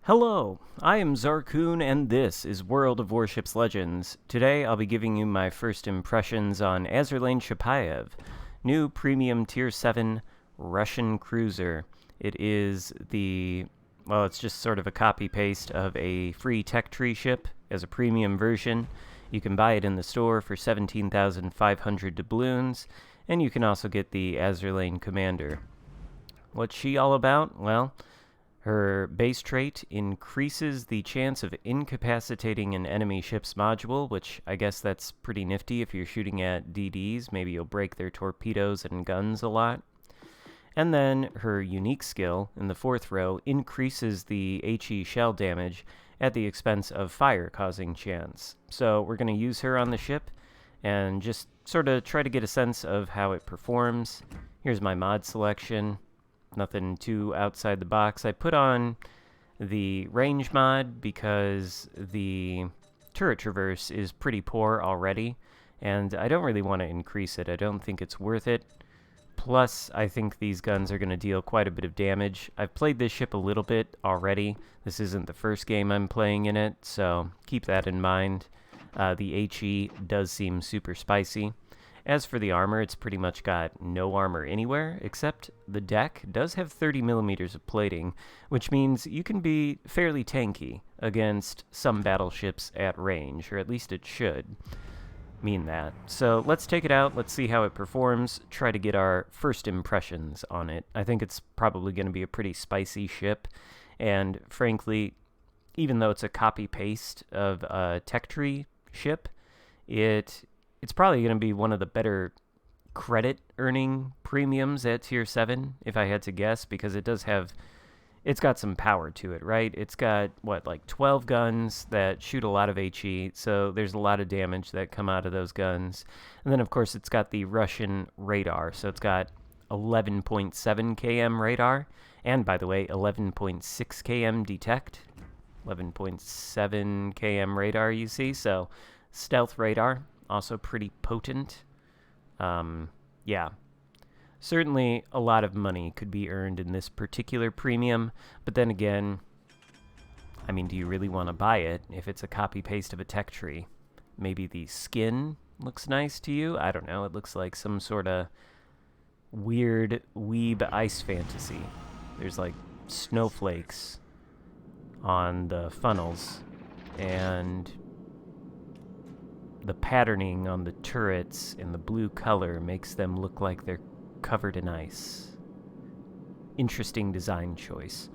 Hello, I am Xarkun, and this is World of Warships Legends. Today I'll be giving you my first impressions on Azur Chapayev, new premium Tier 7 Russian cruiser. It is it's just sort of a copy-paste of a free tech tree ship as a premium version. You can buy it in the store for 17,500 doubloons, and you can also get the Azur Commander. What's she all about? Well, her base trait increases the chance of incapacitating an enemy ship's module, which I guess that's pretty nifty if you're shooting at DDs. Maybe you'll break their torpedoes and guns a lot. And then her unique skill, in the fourth row, increases the HE shell damage at the expense of fire-causing chance. So we're going to use her on the ship and just sort of try to get a sense of how it performs. Here's my mod selection. Nothing too outside the box. I put on the range mod because the turret traverse is pretty poor already, and I don't really want to increase it. I don't think it's worth it. Plus, I think these guns are going to deal quite a bit of damage. I've played this ship a little bit already. This isn't the first game I'm playing in it, so keep that in mind. The HE does seem super spicy. As for the armor, it's pretty much got no armor anywhere, except the deck does have 30 millimeters of plating, which means you can be fairly tanky against some battleships at range, or at least it should mean that. So let's take it out, let's see how it performs, try to get our first impressions on it. I think it's probably going to be a pretty spicy ship, and frankly, even though it's a copy-paste of a tech tree ship, it's probably going to be one of the better credit-earning premiums at Tier 7, if I had to guess, because it's got some power to it, right? It's got, like 12 guns that shoot a lot of HE, so there's a lot of damage that come out of those guns. And then, of course, it's got the Russian radar, so it's got 11.7 km radar, and, by the way, 11.6 km detect. 11.7 km radar, you see, so stealth radar. Also pretty potent. Yeah. Certainly a lot of money could be earned in this particular premium, but then again, I mean, do you really want to buy it if it's a copy-paste of a tech tree? Maybe the skin looks nice to you? I don't know. It looks like some sort of weird weeb ice fantasy. There's like snowflakes on the funnels, and the patterning on the turrets in the blue color makes them look like they're covered in ice. Interesting design choice.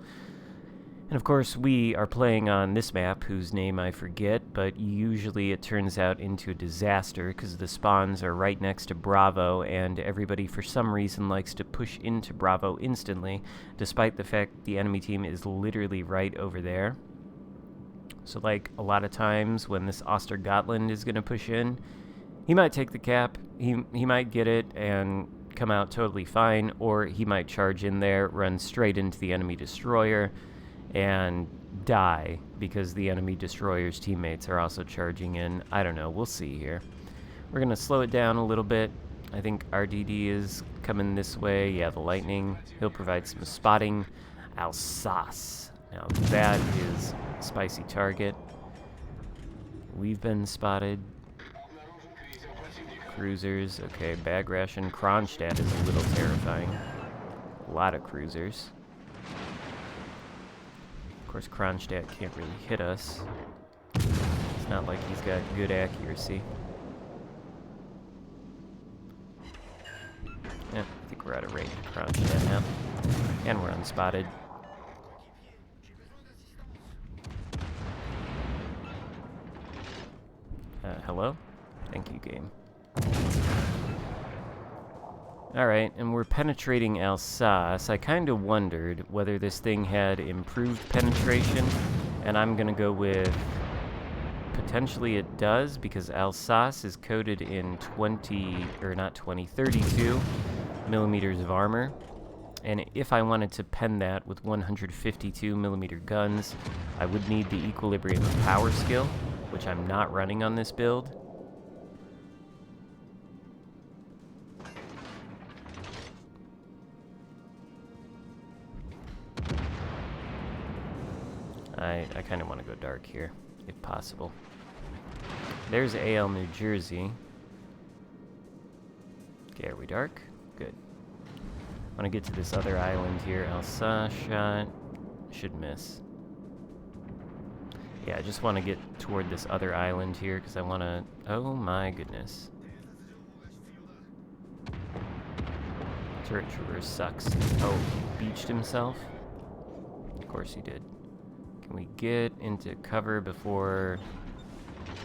And of course, we are playing on this map, whose name I forget, but usually it turns out into a disaster because the spawns are right next to Bravo, and everybody for some reason likes to push into Bravo instantly, despite the fact the enemy team is literally right over there. So, like, a lot of times when this Ostergotland is going to push in, he might take the cap, he might get it and come out totally fine, or he might charge in there, run straight into the enemy destroyer, and die because the enemy destroyer's teammates are also charging in. I don't know, we'll see here. We're going to slow it down a little bit. I think RDD is coming this way. Yeah, the lightning. He'll provide some spotting. Alsace. Now that is a spicy target. We've been spotted. Cruisers. Okay, bag ration. Kronstadt is a little terrifying. A lot of cruisers. Of course, Kronstadt can't really hit us. It's not like he's got good accuracy. Yeah, I think we're out of range of Kronstadt now. And we're unspotted. Hello? Thank you, game. Alright, and we're penetrating Alsace. I kind of wondered whether this thing had improved penetration, and I'm gonna go with potentially it does, because Alsace is coated in 32 millimeters of armor. And if I wanted to pen that with 152 millimeter guns, I would need the equilibrium of power skill, which I'm not running on this build. I kind of want to go dark here, if possible. There's AL New Jersey. Okay, are we dark? Good. I want to get to this other island here. Alsace shot. Should miss. Yeah, I just want to get toward this other island here because I want to... Oh my goodness. Turret Trooper sucks. Oh, he beached himself? Of course he did. Can we get into cover before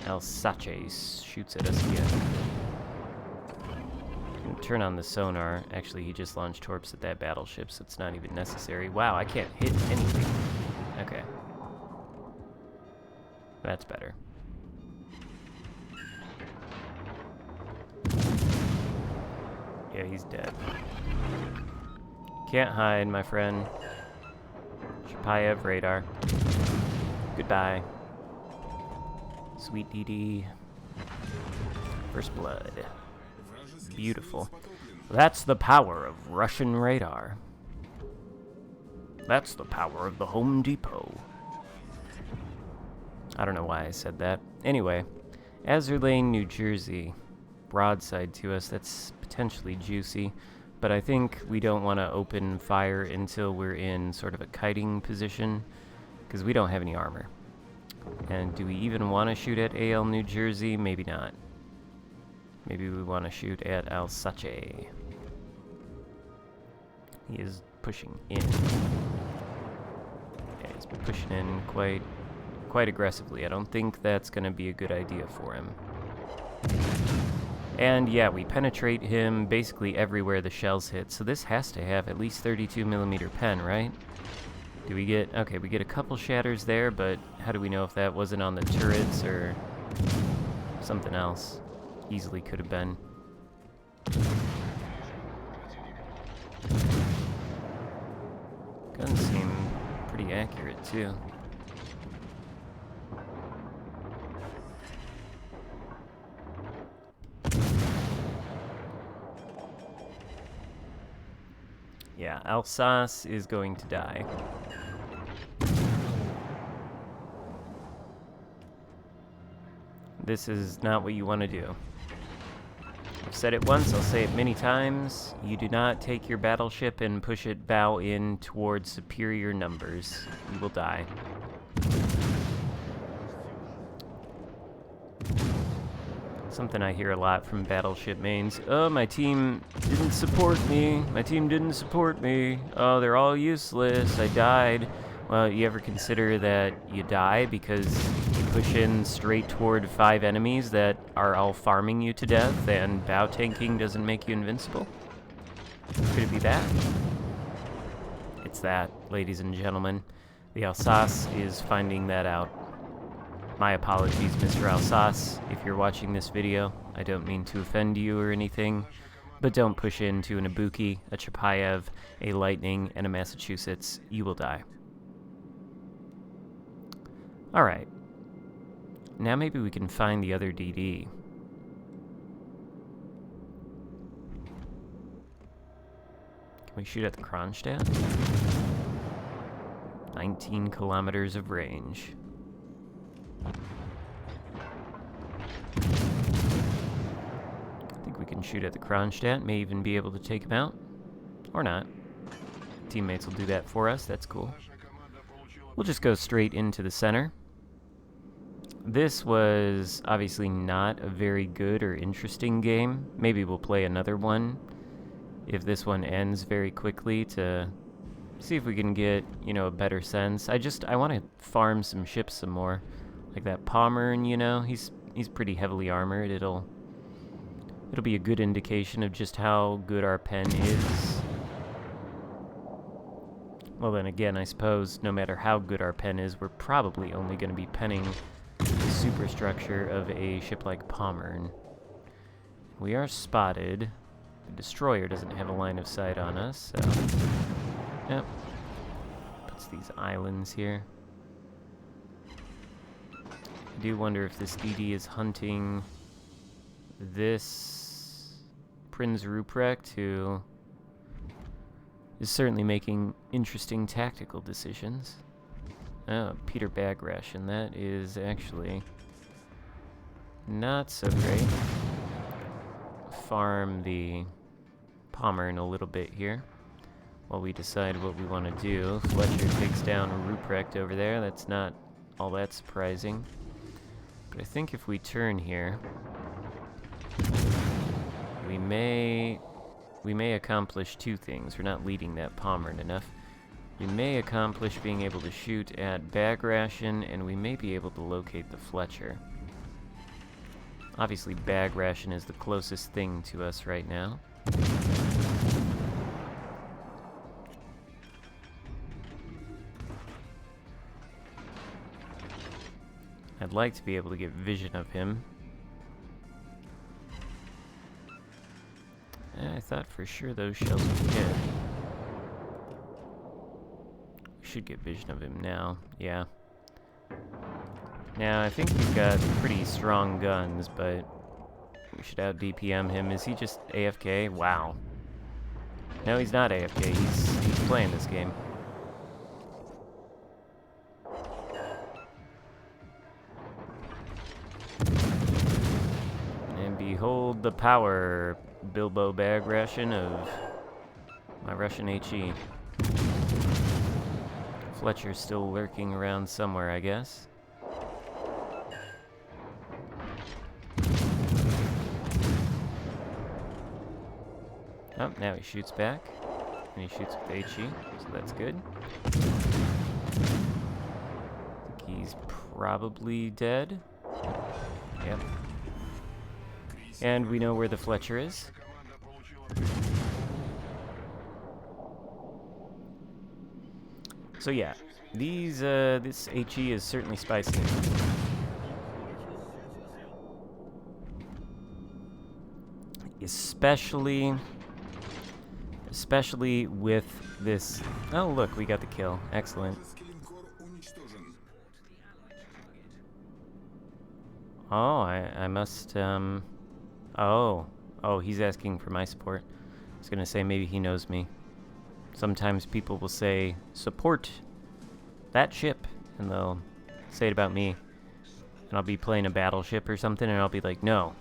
Alsace shoots at us again? Turn on the sonar. Actually, he just launched torps at that battleship, so it's not even necessary. Wow, I can't hit anything. Okay. That's better. Yeah, he's dead. Can't hide, my friend. Chapayev radar. Goodbye. Sweet DD. First blood. Beautiful. That's the power of Russian radar. That's the power of the Home Depot. I don't know why I said that. Anyway, Azur, New Jersey. Broadside to us. That's potentially juicy. But I think we don't want to open fire until we're in sort of a kiting position, because we don't have any armor. And do we even want to shoot at AL New Jersey? Maybe not. Maybe we want to shoot at Alsace. He is pushing in. Yeah, he's pushing in quite aggressively. I don't think that's going to be a good idea for him. And yeah, we penetrate him basically everywhere the shells hit. So this has to have at least 32mm pen, right? Do we get... Okay, we get a couple shatters there, but how do we know if that wasn't on the turrets or something else? Easily could have been. Guns seem pretty accurate, too. Yeah, Alsace is going to die. This is not what you want to do. I've said it once, I'll say it many times. You do not take your battleship and push it bow in towards superior numbers. You will die. Something I hear a lot from battleship mains. Oh, my team didn't support me. My team didn't support me. Oh, they're all useless. I died. Well, you ever consider that you die because you push in straight toward 5 enemies that are all farming you to death and bow tanking doesn't make you invincible? Could it be that? It's that, ladies and gentlemen. The Alsace is finding that out. My apologies, Mr. Alsace, if you're watching this video. I don't mean to offend you or anything, but don't push into an Ibuki, a Chapayev, a Lightning, and a Massachusetts. You will die. Alright. Now maybe we can find the other DD. Can we shoot at the Kronstadt? 19 kilometers of range. I think we can shoot at the Kronstadt, may even be able to take him out. Or not. Teammates will do that for us, that's cool. We'll just go straight into the center. This was obviously not a very good or interesting game. Maybe we'll play another one if this one ends very quickly to see if we can get, you know, a better sense. I want to farm some ships some more. Like that Pommern, you know, he's pretty heavily armored. It'll be a good indication of just how good our pen is. Well then again, I suppose no matter how good our pen is, we're probably only going to be penning the superstructure of a ship like Pommern. We are spotted. The destroyer doesn't have a line of sight on us, so... Yep. Puts these islands here. I do wonder if this DD is hunting this Prinz Ruprecht, who is certainly making interesting tactical decisions. Oh, Peter Bag Ration. That is actually not so great. Farm the Pommern a little bit here while we decide what we want to do. Fletcher takes down Ruprecht over there. That's not all that surprising. But I think if we turn here, we may accomplish two things. We're not leading that Pommern enough. We may accomplish being able to shoot at Bag Ration, and we may be able to locate the Fletcher. Obviously, Bag Ration is the closest thing to us right now. I'd like to be able to get vision of him. I thought for sure those shells would hit. We should get vision of him now. Yeah. Now, I think we've got pretty strong guns, but we should out-DPM him. Is he just AFK? Wow. No, he's not AFK. He's playing this game. And behold the power, Bilbo Bag Ration, of my Russian HE. Fletcher's still lurking around somewhere, I guess. Oh, now he shoots back. And he shoots with HE, so that's good. I think he's probably dead. Yep. And we know where the Fletcher is. So yeah, this HE is certainly spicy. Especially with this. Oh, look, we got the kill. Excellent. Oh, I must, oh, he's asking for my support. I was gonna say maybe he knows me. Sometimes people will say, support that ship, and they'll say it about me. And I'll be playing a battleship or something, and I'll be like, no,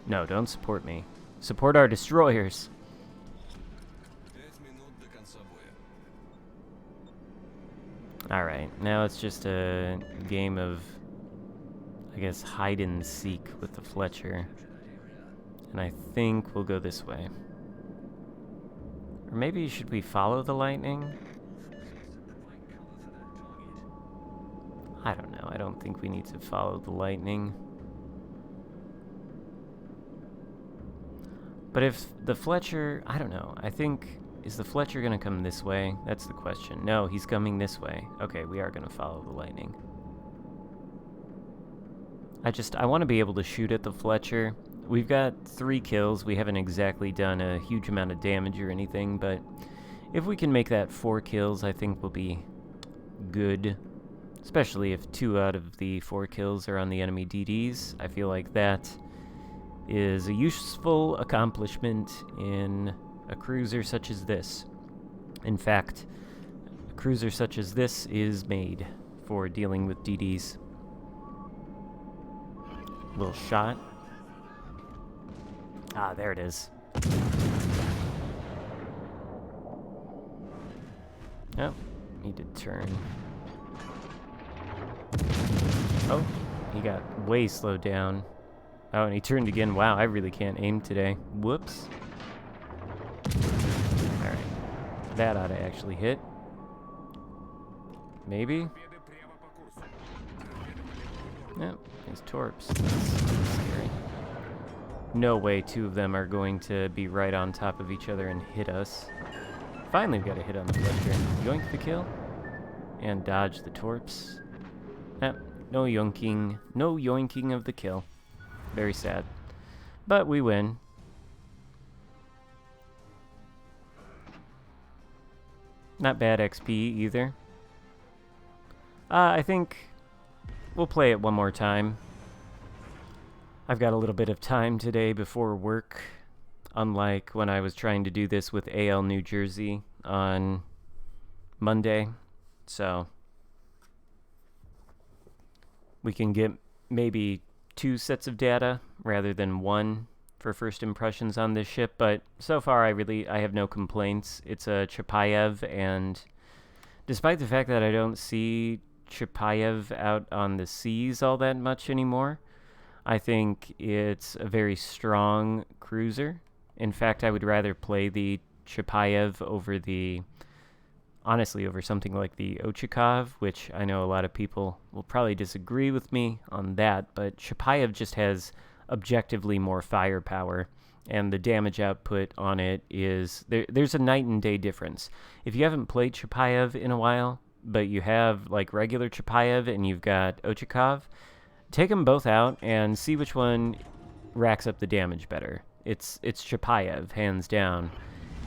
don't support me. Support our destroyers. Alright, now it's just a game of, I guess, hide and seek with the Fletcher. And I think we'll go this way. Or maybe should we follow the lightning? I don't know. I don't think we need to follow the lightning. But if the Fletcher, I don't know. I think, is the Fletcher going to come this way? That's the question. No, he's coming this way. Okay, we are going to follow the lightning. I want to be able to shoot at the Fletcher. We've got 3 kills. We haven't exactly done a huge amount of damage or anything, but if we can make that 4 kills, I think we'll be good. Especially if 2 out of the 4 kills are on the enemy DDs. I feel like that is a useful accomplishment in a cruiser such as this. In fact, a cruiser such as this is made for dealing with DDs. Little shot. Ah, there it is. Oh, he did turn. Oh, he got way slowed down. Oh, and he turned again. Wow, I really can't aim today. Whoops. Alright. That ought to actually hit. Maybe? Yep, these torps. That's scary. No way 2 of them are going to be right on top of each other and hit us. Finally, we got a hit on the Fletcher. Yoink the kill. And dodge the torps. Yep, no yoinking. No yoinking of the kill. Very sad. But we win. Not bad XP either. I think we'll play it one more time. I've got a little bit of time today before work, unlike when I was trying to do this with AL New Jersey on Monday. So we can get maybe 2 sets of data rather than 1 for first impressions on this ship, but so far I have no complaints. It's a Chapayev, and despite the fact that I don't see Chapayev out on the seas all that much anymore, I think it's a very strong cruiser. In fact, I would rather play the Chapayev over something like the Ochakov, which I know a lot of people will probably disagree with me on that, but Chapayev just has objectively more firepower, and the damage output on it is... There's a night and day difference. If you haven't played Chapayev in a while, but you have like regular Chapayev and you've got Ochakov, take them both out and see which one racks up the damage better. It's Chapayev, hands down,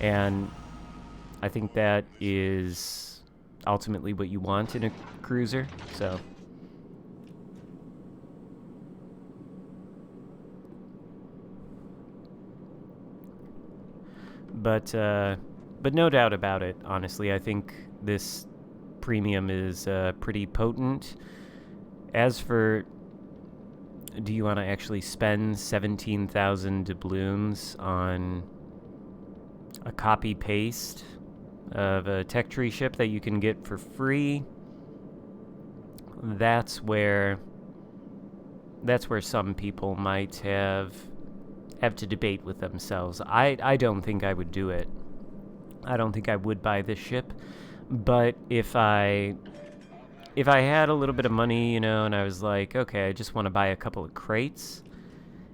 and I think that is ultimately what you want in a cruiser, so... But no doubt about it, honestly. I think this premium is pretty potent. As for, do you want to actually spend 17,000 doubloons on a copy-paste of a tech tree ship that you can get for free? That's where some people might have to debate with themselves. I don't think I would do it. I don't think I would buy this ship, but if I had a little bit of money, you know, and I was like, okay, I just want to buy a couple of crates,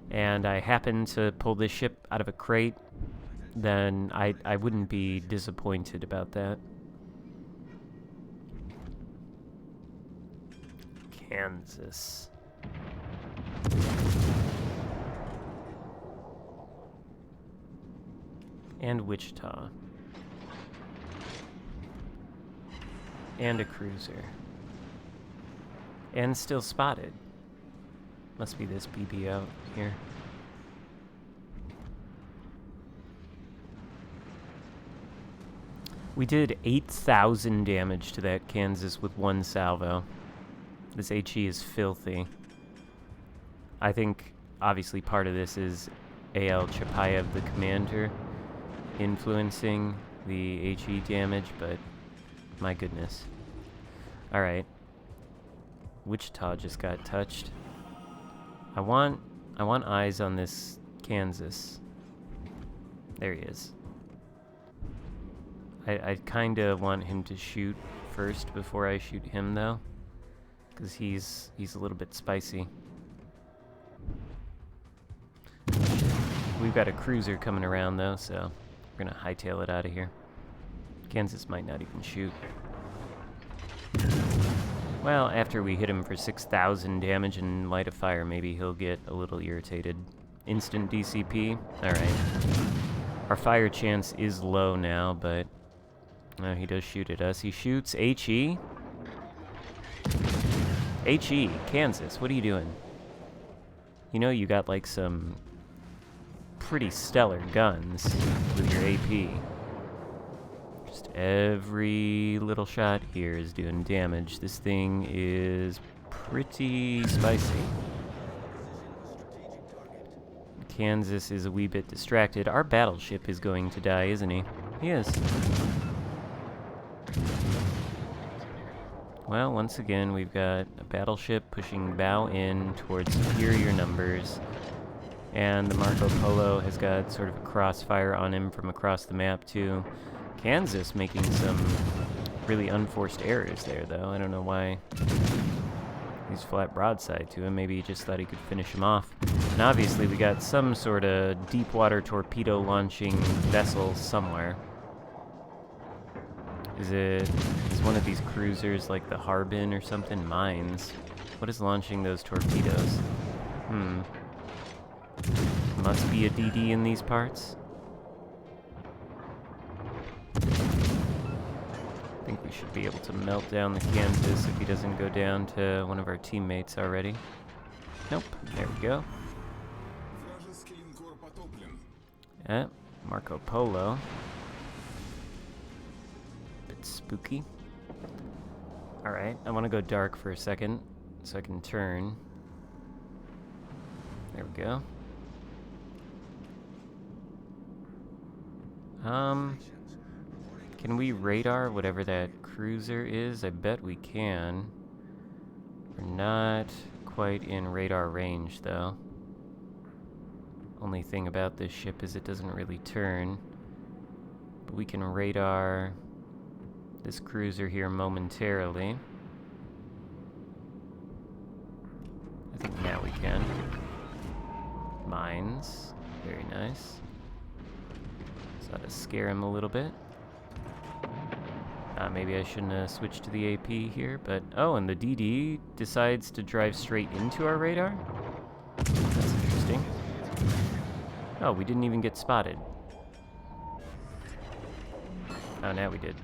and I happen to pull this ship out of a crate, then I wouldn't be disappointed about that. Kansas. And Wichita. And a cruiser. And still spotted. Must be this BB out here. We did 8,000 damage to that Kansas with 1 salvo. This HE is filthy. I think, obviously, part of this is AL Chapayev, the commander, influencing the HE damage, but my goodness. Alright. Wichita just got touched. I want eyes on this Kansas. There he is. I kinda want him to shoot first before I shoot him, though, because he's a little bit spicy. We've got a cruiser coming around, though, so we're gonna hightail it out of here. Kansas might not even shoot. Well, after we hit him for 6,000 damage and light a fire, maybe he'll get a little irritated. Instant DCP. Alright. Our fire chance is low now, but... no, he does shoot at us. He shoots HE. HE, Kansas, what are you doing? You know you got, like, some pretty stellar guns with your AP. Just every little shot here is doing damage. This thing is pretty spicy. Kansas is a wee bit distracted. Our battleship is going to die, isn't he? He is. Well, once again, we've got a battleship pushing bow in towards superior numbers. And the Marco Polo has got sort of a crossfire on him from across the map, too. Kansas making some really unforced errors there, though. I don't know why he's flat broadside to him. Maybe he just thought he could finish him off. And obviously we got some sort of deep water torpedo launching vessel somewhere. Is one of these cruisers like the Harbin or something? Mines. What is launching those torpedoes? Must be a DD in these parts. I think we should be able to melt down the Kansas if he doesn't go down to one of our teammates already. Nope. There we go. Marco Polo. Bit spooky. Alright, I want to go dark for a second. so I can turn. There we go. Can we radar whatever that cruiser is? I bet we can. We're not quite in radar range, though. Only thing about this ship is it doesn't really turn. But we can radar this cruiser here momentarily. I think now we can. Mines. Very nice. So that to scare him a little bit. Maybe I shouldn't have switched to the AP here, but... Oh, and the DD decides to drive straight into our radar? That's interesting. Oh, we didn't even get spotted. Oh, now we did.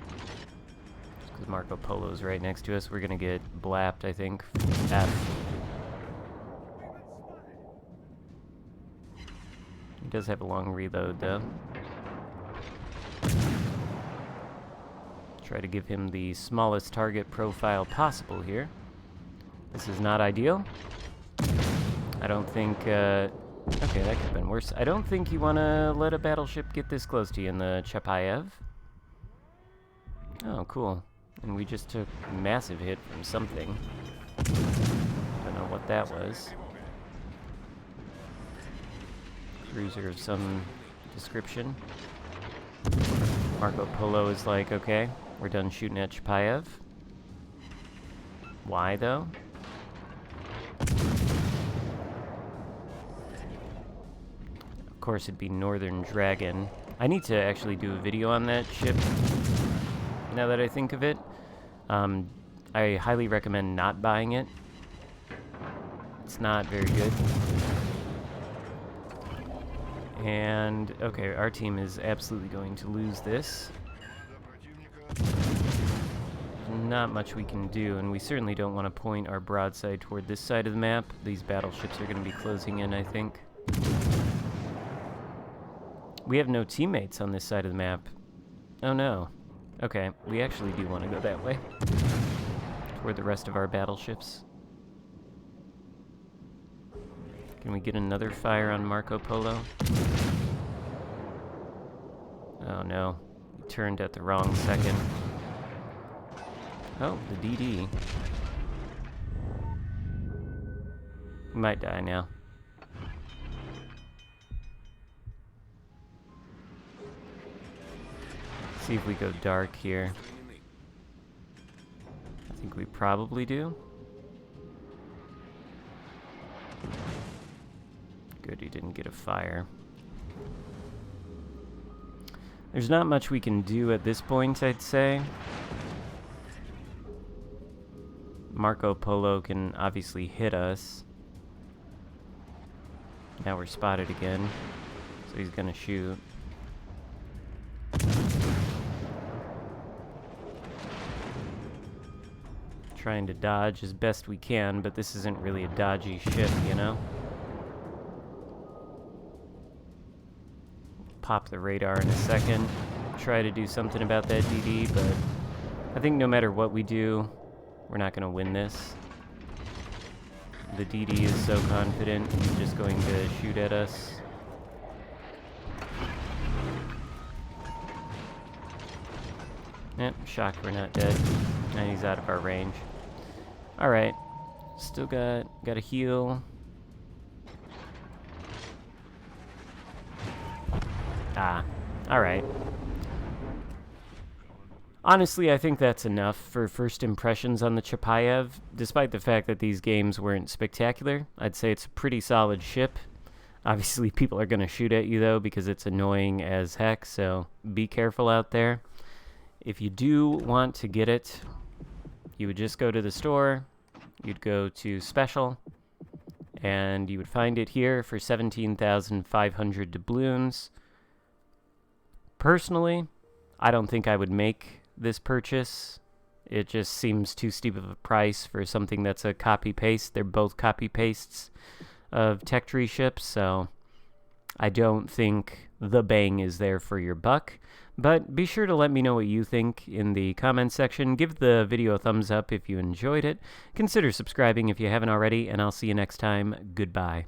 Because Marco Polo's right next to us. We're gonna get blapped, I think. F. He does have a long reload, though. Try to give him the smallest target profile possible here. This is not ideal. I don't think, okay, that could have been worse. I don't think you want to let a battleship get this close to you in the Chapayev. Oh, cool. And we just took a massive hit from something. Don't know what that was. Cruiser of some description. Marco Polo is like, okay, we're done shooting at Chapayev. Why, though? Of course, it'd be Northern Dragon. I need to actually do a video on that ship, now that I think of it. I highly recommend not buying it. It's not very good. And, okay, our team is absolutely going to lose this. Not much we can do, and we certainly don't want to point our broadside toward this side of the map. These battleships are going to be closing in, I think. We have no teammates on this side of the map. Oh no. Okay, we actually do want to go that way. Toward the rest of our battleships. Can we get another fire on Marco Polo? Oh no. He turned at the wrong second. Oh, the DD. He might die now. See if we go dark here. I think we probably do. Good, he didn't get a fire. There's not much we can do at this point, I'd say. Marco Polo can obviously hit us. Now we're spotted again, so he's gonna shoot. Trying to dodge as best we can, but this isn't really a dodgy ship, you know? Pop the radar in a second. Try to do something about that DD, but I think no matter what we do, we're not going to win this. The DD is so confident he's just going to shoot at us. Yep, shocked we're not dead. And he's out of our range. Alright. Still got a heal. Ah, alright. Honestly, I think that's enough for first impressions on the Chapayev. Despite the fact that these games weren't spectacular, I'd say it's a pretty solid ship. Obviously, people are going to shoot at you, though, because it's annoying as heck, so be careful out there. If you do want to get it, you would just go to the store, you'd go to Special, and you would find it here for 17,500 doubloons. Personally, I don't think I would make this purchase. It just seems too steep of a price for something that's a copy-paste. They're both copy-pastes of Tech Tree ships, so I don't think the bang is there for your buck, but be sure to let me know what you think in the comments section. Give the video a thumbs up if you enjoyed it. Consider subscribing if you haven't already, and I'll see you next time. Goodbye.